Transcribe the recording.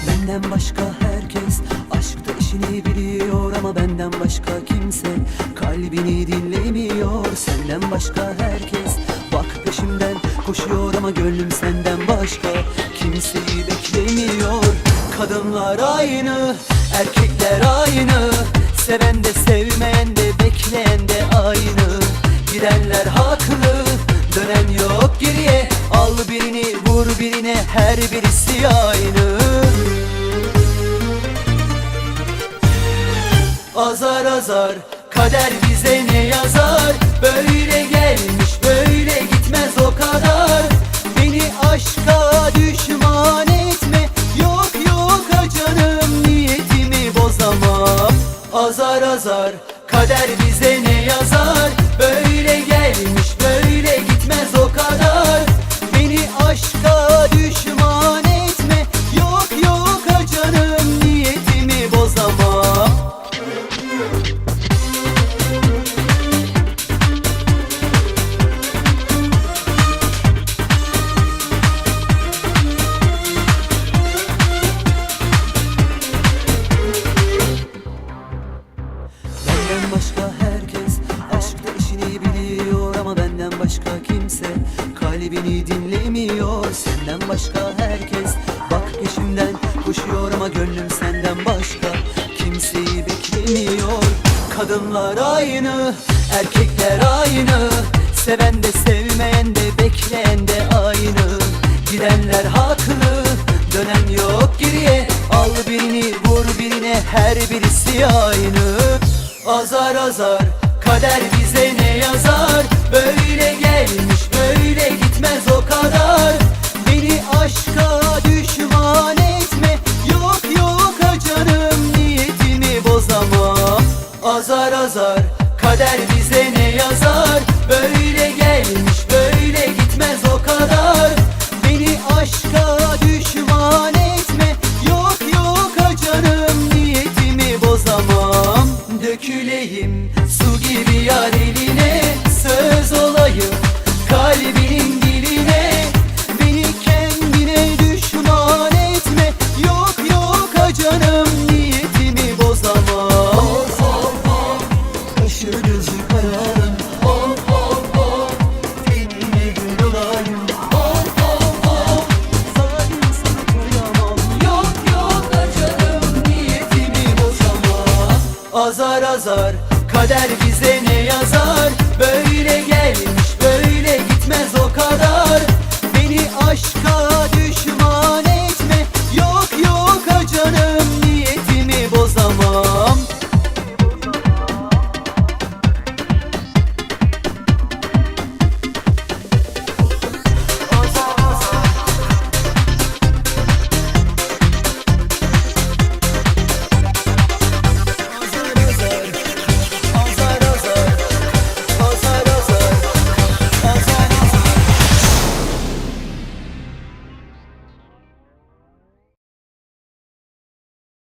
Benden başka herkes aşkta işini biliyor, ama benden başka kimse kalbini dinlemiyor. Senden başka herkes bak peşimden koşuyor, ama gönlüm senden başka kimseyi beklemiyor. Kadınlar aynı, erkekler aynı, seven de sevmeyen de bekleyen de aynı. Gidenler haklı, dönen yok geriye. Al birini vur birine, her birisi aynı. Azar azar kader bize ne yazar? Böyle gelmiş böyle gitmez o kadar. Beni aşka düşman etme, yok yok ha canım, niyetimi bozamam. Azar azar kader bize ne yazar? Böyle gelmiş böyle gitmez o kadar. Beni aşka düşman etme, yok yok ha canım, niyetimi bozamam. Benden başka herkes aşkta işini biliyor, ama benden başka kimse kalbini dinlemiyor. Senden başka herkes bak peşimden koşuyor, ama gönlüm senden başka kimseyi beklemiyor. Kadınlar aynı, erkekler aynı, seven de sevmeyen de bekleyen de aynı. Gidenler haklı, dönen yok geriye. Al birini vur birine, her birisi aynı. Azar azar kader bize ne yazar? Böyle gelmiş böyle gitmez o kadar. Beni aşka düşman etme, yok yok ha canım, niyetimi bozamam. Azar azar kader bize ne yazar? Böyle gelmiş böyle gitmez o kadar. Beni aşka düşman etme, yok yok ha canım, niyetimi bozamam. Döküleyim su gibi yar eline, söz olayım kalbinin diline. Beni kendine düşman etme, yok yok ha canım, niyetimi bozamam. Kaşı gözü kararım, tenine gül olayım. Zalim sana kıyamam, yok yok ha canım, niyetimi bozamam. Azar azar kader bize ne yazar? Böyle gelmiş böyle gitmez o kadar. Beni aşka düşman etme, yok yok ha canım, niyetimi bozamam.